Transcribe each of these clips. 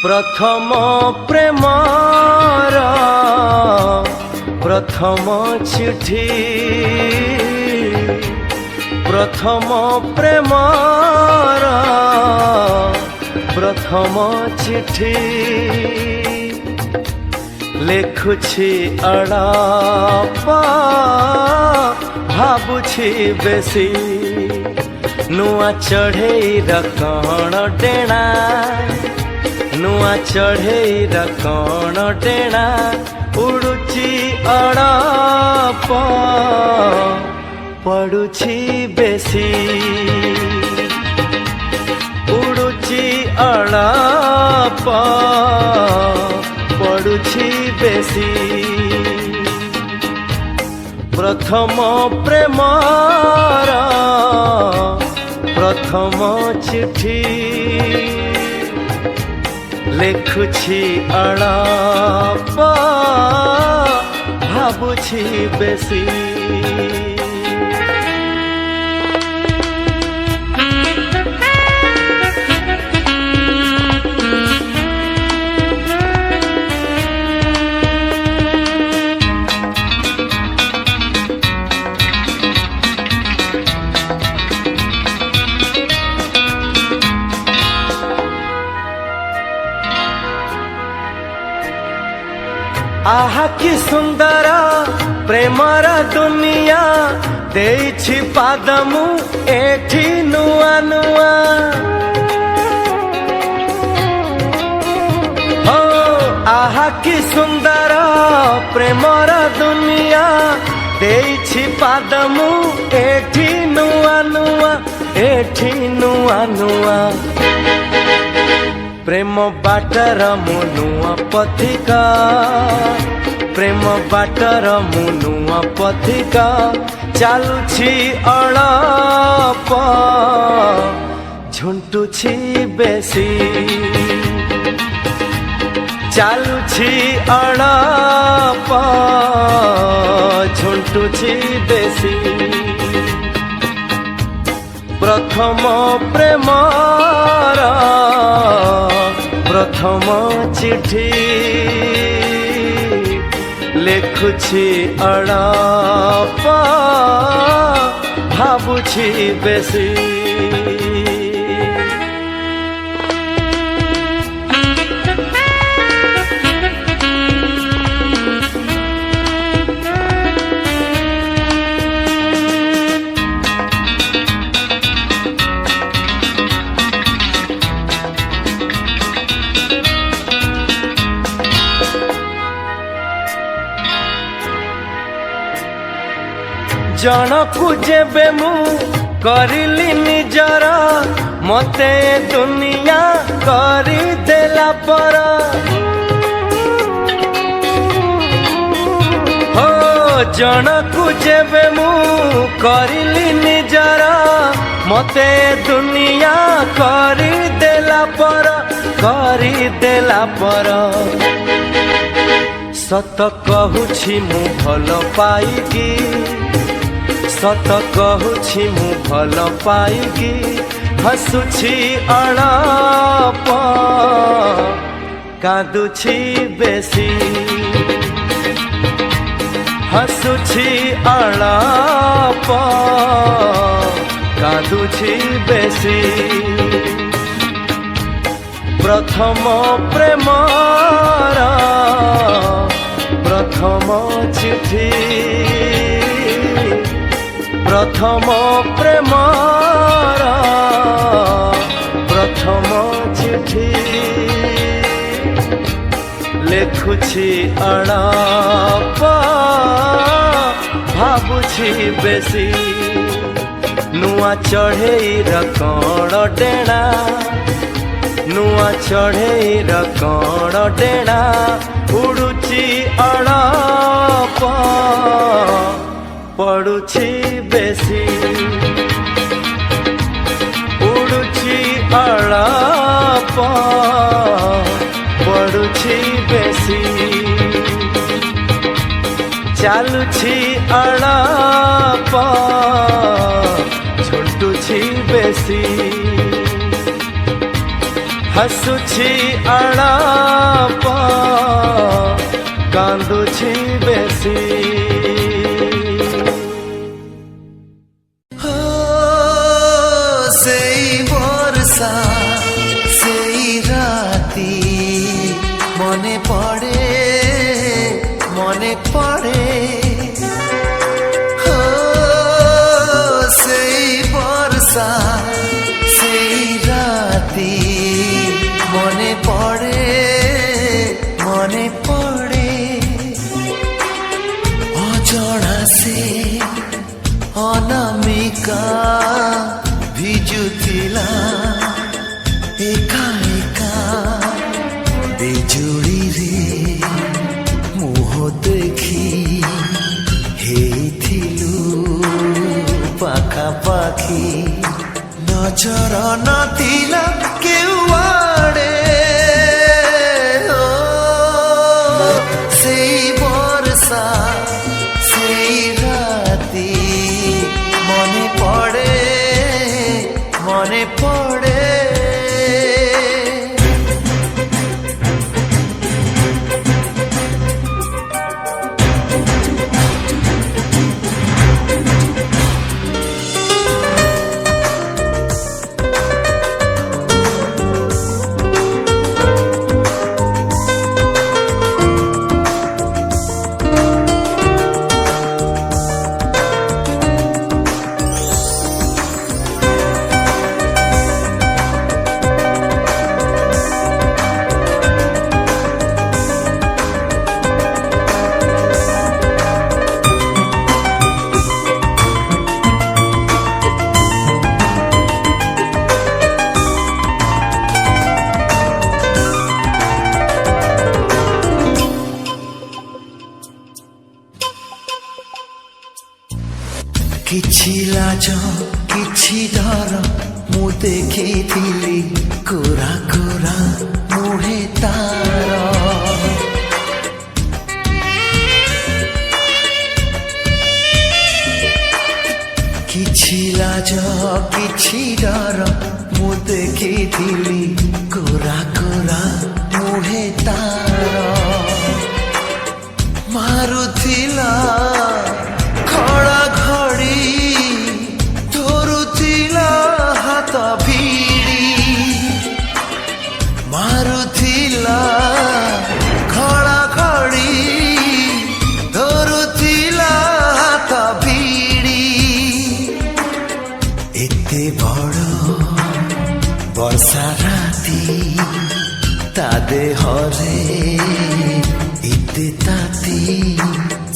प्रथम प्रेमर प्रथम चिठी प्रथम प्रेमर प्रथम चिठी लेखुछि अड़प भाबुछि बेसी नुआ चढ़ेईर कण डेणा नुआ चढ़ेईर कण डेणा उड़ुची अड़प पड़ुछि बेसी उड़ुची अड़प पड़ुछि बेसी प्रथम प्रेमर प्रथम चिठी लेखुछि अड़प भाबुछि बेसी आहा कि सुंदर प्रेमर दुनिया देछि पादमु एठी नुआ नुआ हो आहा कि सुंदर प्रेमर दुनिया देछि पादमु एठी नुआ नुआ एठी नुआ नुआ प्रेम बाटर मुनुआ पथिका प्रेम बाटर मुनुआ पथिका चालुछि अड़प झुंटुछि बेसी चालुछि अड़प झुंटुछि बेसी प्रथम प्रेमर प्रथम चिठी लेखुछि अड़प भाबुछि बेसी जनकु जेबे मु करिली निजर मते दुनिया करी देला पर हो जनकु जेबे मु करिली निजर मते दुनिया करी देला पर सत कहूछि मु भल पाइकी सत कहूछि मु भल पाइकी हसुछि अड़प कांदुछि बेसी हसुछि अड़प कांदुछि बेसी प्रथम प्रेमर प्रथम चिठी प्रथम प्रेमर प्रथम चिठी लेखुछि अड़प भाबुछि बेसी नुआ चढ़ेईर कण डेणा नुआ चढ़ेईर कण डेणा उड़ुछि अड़प पड़ुछि बेसी उड़ुछि अड़प पड़ुछि बेसी चालुछि अड़प झुंटुछि बेसी हसुछि अळप कांदुछि बेसी सेई बरसा सेई राती मने पड़े सेई बरसा सेई राती मने पड़े अजଣା से अनामिका भिजुथिला एका एका बिजुड़ी रे मुह देखी हेथिलु पाखा पाखी नजर नथिला केउआड़े सेई बरसा सेई राती मने पड़े किछि लाज किछि डर मु देखिथिली कोरा कोरा मुहे तार किछि लाज किछि डर मु देखिथिली कोरा कोरा मुहे तार मारुथिला खड़ा घड़ी धरुथिला हाथ भिड़ी मारुथिला खड़ा घड़ी धरुथिला हाथ भिड़ी एते बड़ वर्षा राती ता देहरे एते ताती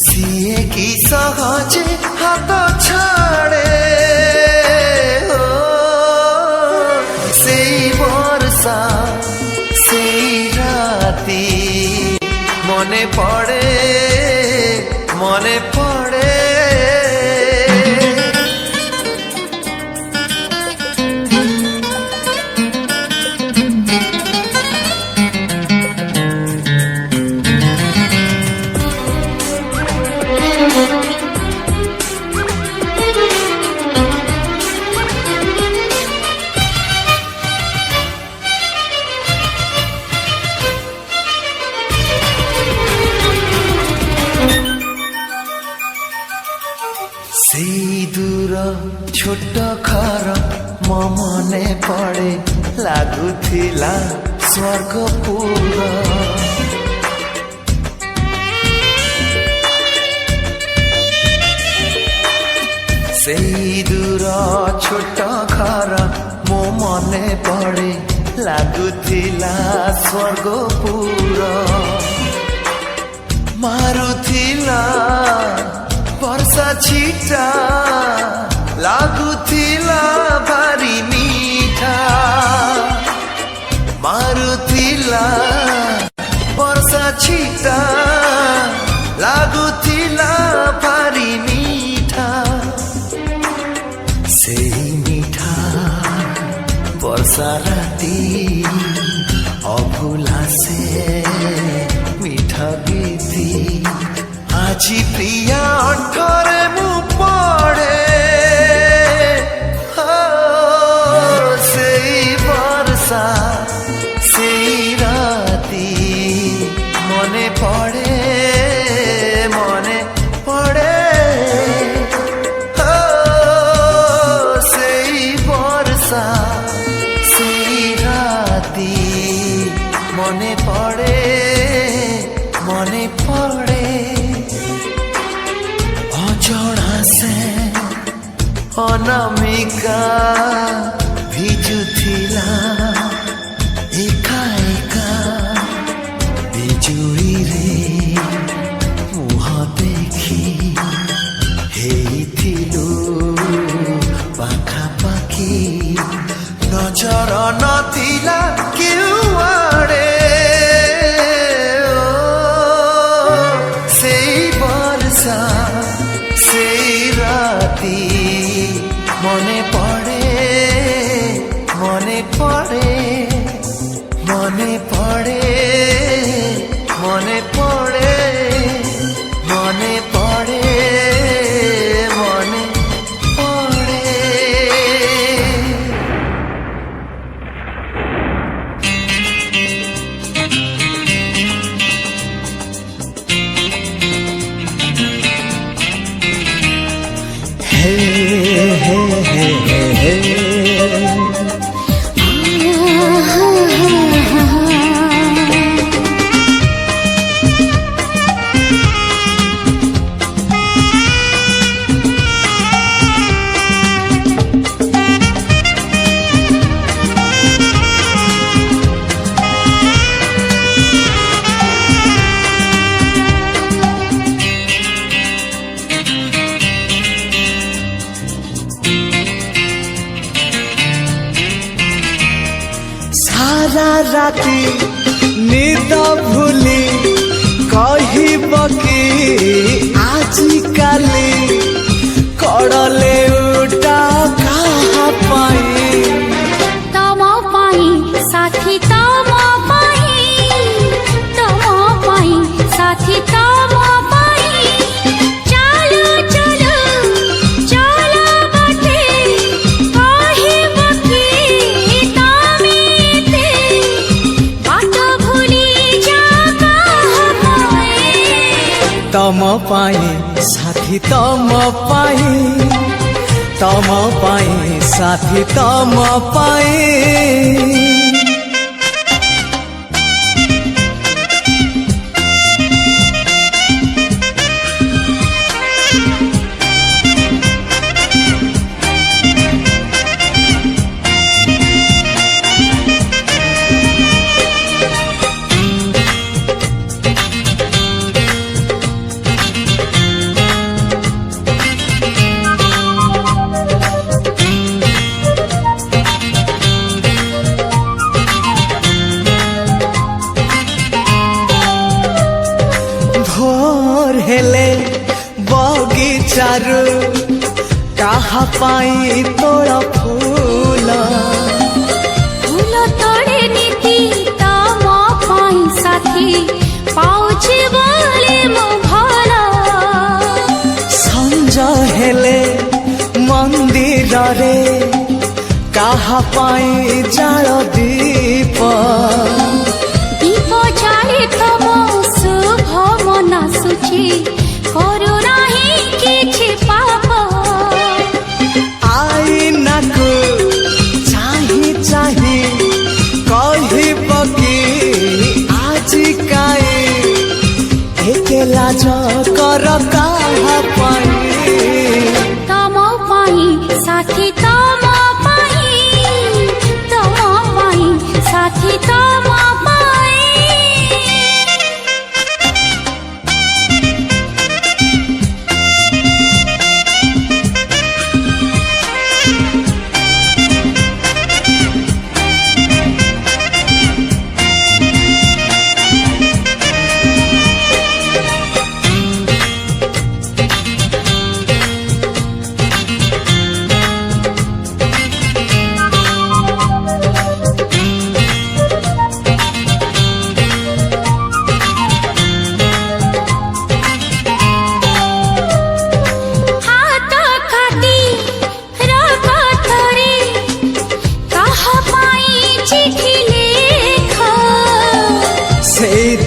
सिए की सहजे हाथ छाड़े सेई बरसा सेई राती मने पड़े सेई दूर छोट घर मो मने पड़े लागुथिला स्वर्गपुर सेई दूर छोट घर मो मने पड़े लागुथिला स्वर्गपुर मारुथिला वर्षा छिटा लागुथिला भारी मीठा मारुथिला वर्षा छिटा लागुथिला भारी मीठा सेई मीठा वर्षा राती अभुला से मीठा गीती আজি প্রিয়া অঠরে মু পড়ে সেই বর্ষা ଅନାମିକା ଭିଜୁଥିଲା ଏକା ଏକା ବିଜୁଳିରେ ମୁହଁ ଦେଖି ହେଇଥିଲୁ ପାଖାପାଖି ନଜର ନଥିଲା କେଉଁଆଡ଼େ ସେଇ ବର୍ଷା ସେଇ ରାତି মনে পড়ে মনে পড়ে মনে পড়ে মনে পড়ে মনে পড়ে মনে পড়ে सारा राती निद भूली कहब कि आजी काली कड़ले उठा कहा पाई तम पाई साथी तम पाई साथी तम पाई चलो चलो चलो बाटे कहब कि तमेते बाट भूली जा कहा पाई तम पाई साथी तम पाई साथी तम पाई भोर हेले बगीचारू कहा पाई तोड़ फूल फूल तोड़े नीति तम पाई साथी पाउछि बोले मो भला संज हेले मंदिर रे कहा पाई जाल दीप दीप जाले तम शुभ मन सुची करू नाही किछि पाप आईना को चाही चाही कहब कि आजी काई एकेला कर कहा पाई तम पाई साथी तम पाई साथी तम पाई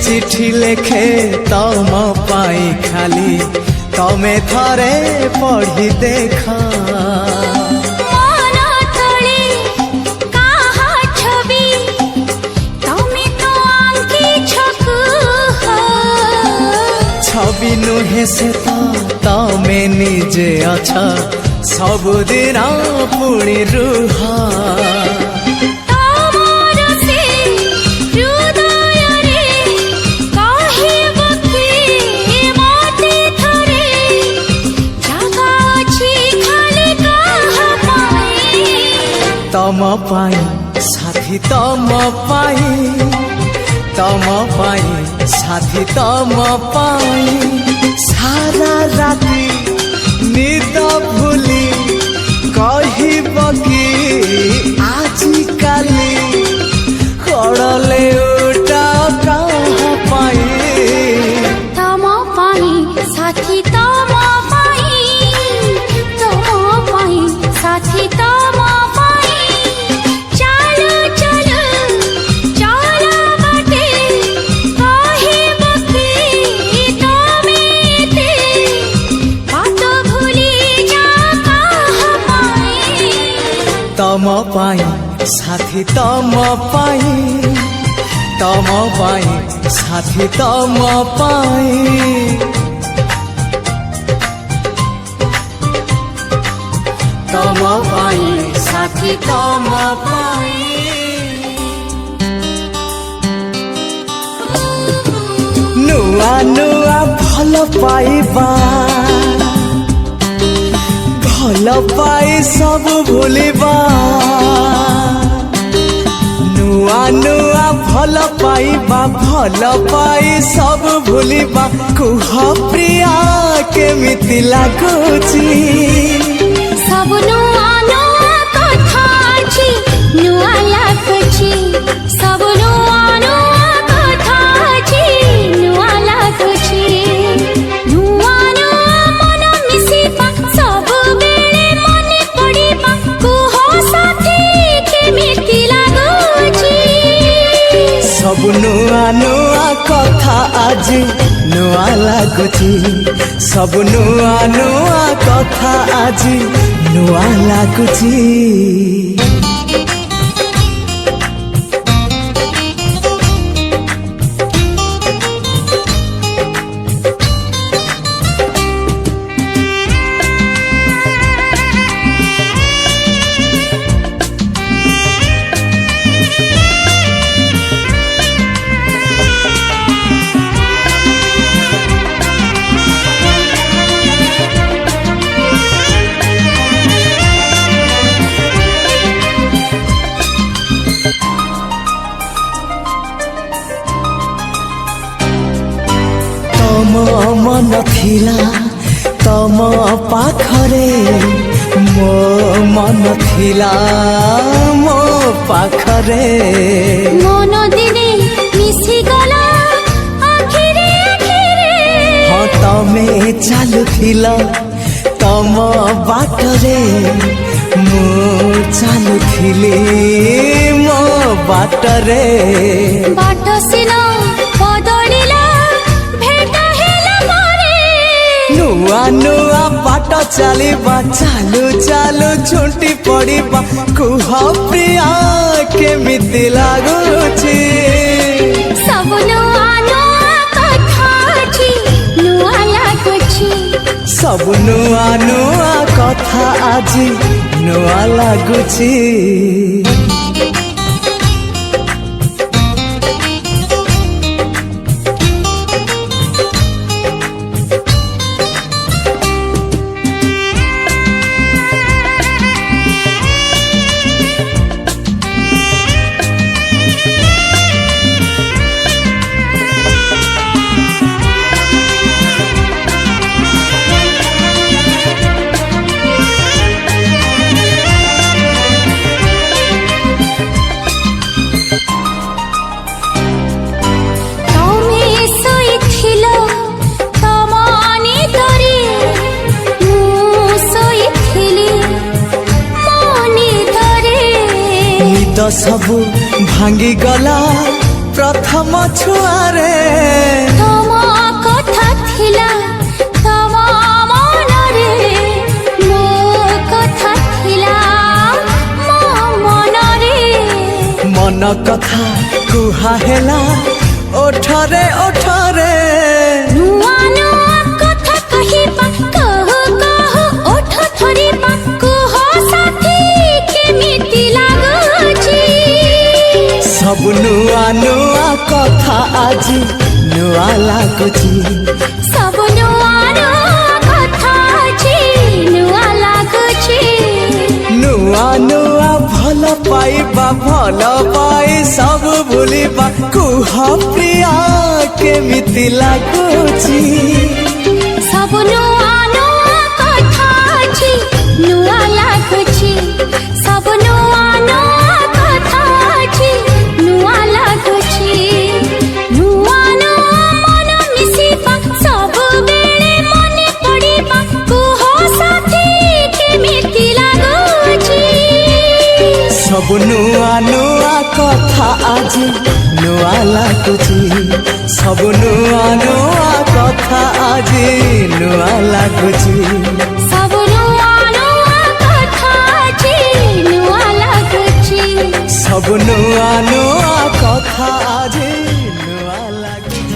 चिठी लेखे तम पाई खाली तमे थरे पढ़ी देखा छवि नुहे से तो तमे निजे अच्छा ସବୁଦିନ ପୁଣି ରୁହ ତମର ସେ ହୃଦୟରେ କହିବ କି ମତେ ଥରେ ଜାଗା ଅଛି ଖାଲି କାହା ପାଇଁ ତମ ପାଇଁ ସାଥୀ ତମ ପାଇଁ ତମ ପାଇଁ ସାଥୀ ତମ ପାଇଁ ସାରା ରାତି ନିଦ ଭୁଲି କହିବ କି ଆଜିକାଲି କଡ଼ଲେ ଉଟା କାହା ପାଇଁ ତମ ପାଇଁ ସାଥୀ ତମ ପାଇଁ ତମ ପାଇଁ ସାଥୀ ତମ ପାଇଁ ଚାଲ ଚାଲ ଚାଲ ବାଟେ କହିବ କି ତମେ ଏତେ ବାଟ ଭୁଲି ଯା କାହା ପାଇଁ ତମ ପାଇଁ ସାଥୀ ତମ ପାଇଁ ତମ ପାଇଁ ସାଥୀ ତମ ପାଇଁ ତମ ପାଇଁ ସାଥୀ ତମ ପାଇଁ ନୂଆ ନୂଆ ଭଲ ପାଇବା ଭଲ ପାଇ ସବୁ ଭୁଲିବା ନୂଆ ନୂଆ ଭଲ ପାଇବା ଭଲ ପାଇ ସବୁ ଭୁଲିବା କୁହ ପ୍ରିୟା କେମିତି ଲାଗୁଛି ସବୁ ନୂଆ ନୂଆ କଥା ଅଛି ନୂଆ ଲାଗୁଛି ସବୁ ନୂଆ ନୂଆ କଥା ଅଛି ନୂଆ ଲାଗୁଛି ନୂଆ ନୂଆ ମନ ମିଶିବା ସବୁବେଳେ ମନେ ପଡ଼ିବା କୁହ ସାଥୀ କେମିତି ଲାଗୁଛି ସବୁ ନୂଆ ନୂଆ କଥା ଆଜି ନୂଆ ଲାଗୁଛି ସବୁ ନୂଆ ନୂଆ କଥା ଆଜି ନୂଆ ଲାଗୁଛି ତମ ମନ ଥିଲା ତମ ପାଖରେ ମୋ ମନ ଥିଲା ମୋ ପାଖରେ ମନ ଦିନେ ମିଶିଗଲା ଆଖିରେ ଆଖିରେ ହଁ ତମେ ଚାଲୁଥିଲ ତମ ବାଟରେ ମୁଁ ଚାଲୁଥିଲି ମୋ ବାଟରେ ବାଟ ସିନା ବଦଳିଲା ଭେଟ ହେଲା ପରେ ନୂଆ ନୂଆ ବାଟ ଚାଲିବା ଚାଲୁ ଚାଲୁ ଝୁଣ୍ଟି ପଡ଼ିବା କୁହ ପ୍ରିୟା କେମିତି ଲାଗୁଛି ସବୁ ନୂଆ ନୂଆ କଥା ଅଛି ନୂଆ ଲାଗୁଛି ସବୁ ନୂଆ ନୂଆ କଥା ଆଜି ନୂଆ ଲାଗୁଛି ତମେ ଶୋଇଥିଲ ତମ ନିଦରେ ମୁଁ ଶୋଇଥିଲି ମୋ ନିଦରେ ନିଦ ସବୁ ଭାଙ୍ଗିଗଲା ପ୍ରଥମ ଛୁଆରେ ତମ କଥା ଥିଲା ତମ ମନରେ ମୋ କଥା ଥିଲା ମୋ ମନରେ ମନ କଥା କୁହା ହେଲା ଓଠରେ ଓଠରେ ନୂଆ ନୂଆ କଥା କହିବା କହୁ କହୁ ଓଠ ଧରିବା ସବୁ ନୂଆ ନୂଆ କଥା ଆଜି ନୂଆ ଲାଗୁଛି ସବୁ ନୂଆ ନୂଆ କଥା ଅଛି ନୂଆ ଲାଗୁଛି ନୂଆ ନୂଆ ଭଲ ପାଇବା ଭଲ ପାଇ ସବୁ ଭୁଲିବା କୁହ ପ୍ରିୟା କେମିତି ଲାଗୁଛି ସବୁ ନୂଆ ନୂଆ କଥା ଅଛି ନୂଆ ଲାଗୁଛି ସବୁ ନୂଆ ନୂଆ କଥା ଅଛି ନୂଆ ଲାଗୁଛି ନୂଆ ନୂଆ ମନ ମିଶିବା ସବୁବେଳେ ମନେ ପଡ଼ିବା କୁହ ସାଥୀ କେମିତି ଲାଗୁଛି ସବୁ ନୂଆ ନୂଆ କଥା ଆଜି ନୂଆ ଲାଗୁଛି ସବୁ ନୂଆ ନୂଆ କଥା ଆଜି ନୂଆ ଲାଗୁଛି ସବୁ ନୂଆ ନୂଆ କଥା ଅଛି ନୂଆ ଲାଗୁଛି ସବୁ ନୂଆ ନୂଆ କଥା ଆଜି ନୂଆ ଲାଗୁଛି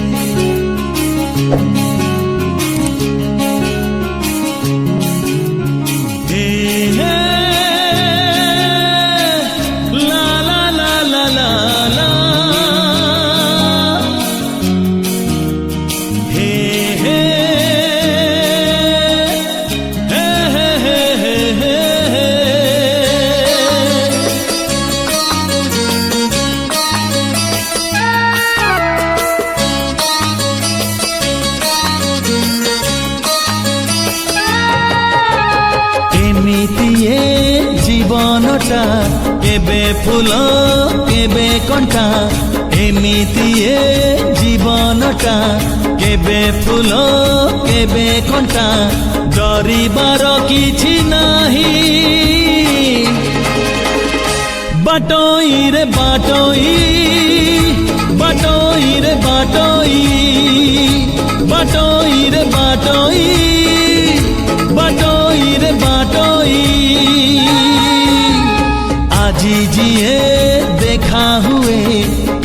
এমিতিয়ে জীবনটা কেবে ফুল কেবে কণ্টা এমিতিয়ে জীবনটা কেবে ফুল কেবে কণ্টা ডরিবার কিছু নাহি বাটই রে বাটই বাটই রে বাটই বাটই রে বাটই বাটই রে বাটই আজি জিয়ে দেখা হুয়ে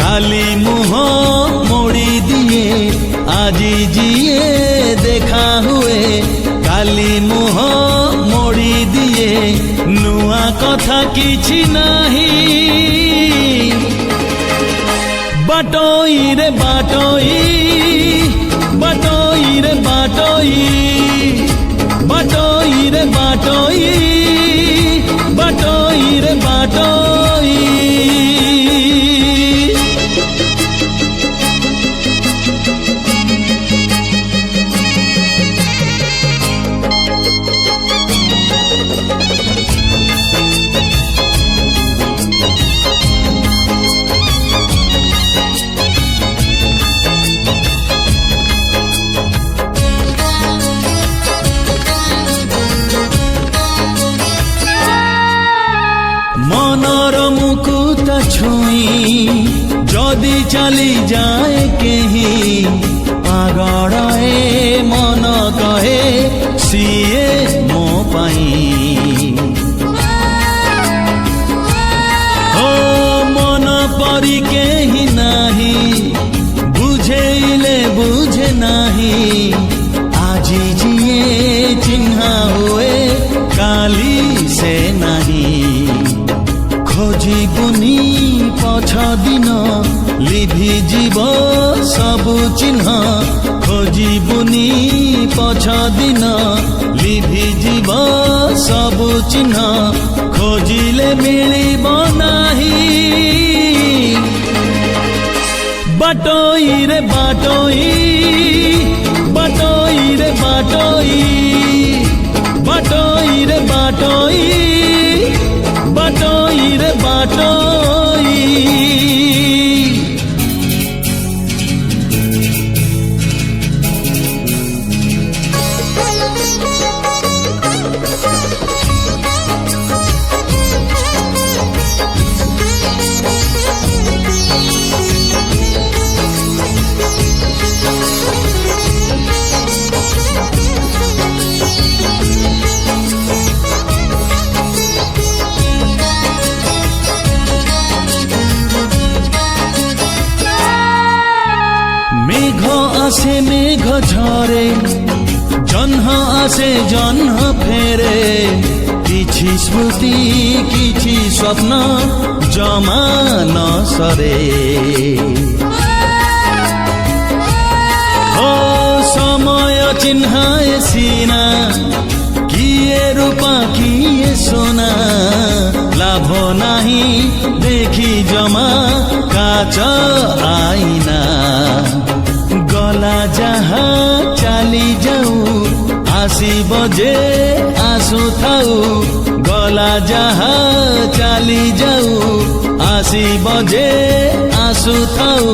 কালি মুহ মোড়ি দিয়ে আজি জিয়ে দেখা হুয়ে কালি মুহ মোড়ি দিয়ে নুয়া কথা কিছু নাহি বাটই রে বাটই বাটই রে বাটই বাটই রে বাটই বাটই রে বাটই মনর মুকুট ছুঁই যদি চালি যায় কেহি পাগড়ে মন কহে সিয়ে মো পাই ও মন পরি কেহি নাহি বুঝেইলে বুঝে নাহি আজি জিয়ে চিহ্না হুয়ে কালি সে নাহি খোঁজিবুনি পছ দিন লিভি জীব সবু চিহ্ন খোঁজিবুনি পছ দিন লিভি জীব সবু চিহ্ন খোঁজিলে মিলিব নাহি বাটই রে বাটই বাটই রে বাটই বাটই রে বাটই বাটই রে বাটই মেঘ আসে মেঘ ঝরে জহ্ন আসে জহ্ন ফেরে কিছু স্মৃতি কিছু স্বপ্ন জমা ন সরে ও সময় চিহ্নায় সিনা কিয়ে রূপা কিয়ে সোনা লাভ নাহি দেখি জমা কাচ আইনা গলা যাহা চালি যাও আসিব যে আসু থাও গলা যাহা চালি যাও আসিব যে আসু থাও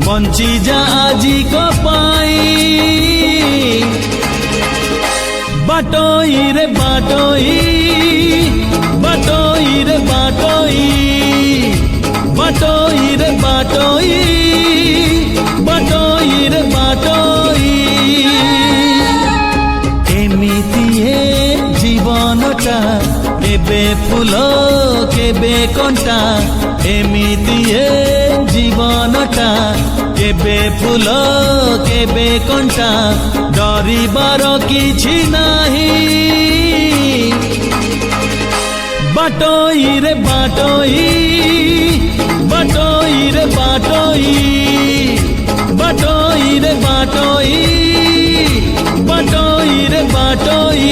বঞ্চি যা আজি কপাই বাটই রে বাটই বাটই রে বাটই বাটই রে বাটই বাটই রে বাটই এমিতিয়ে জীবনটা কেবে ফুল কেবে কଣ୍ଟା এমিতিয়ে জীবনটা কেবে ফুল কেবে কଣ୍ଟା ডরিবার কিছু নাহি বাটই রে বাটই বাটই রে বাটই বাটই রে বাটই বাটই রে বাটই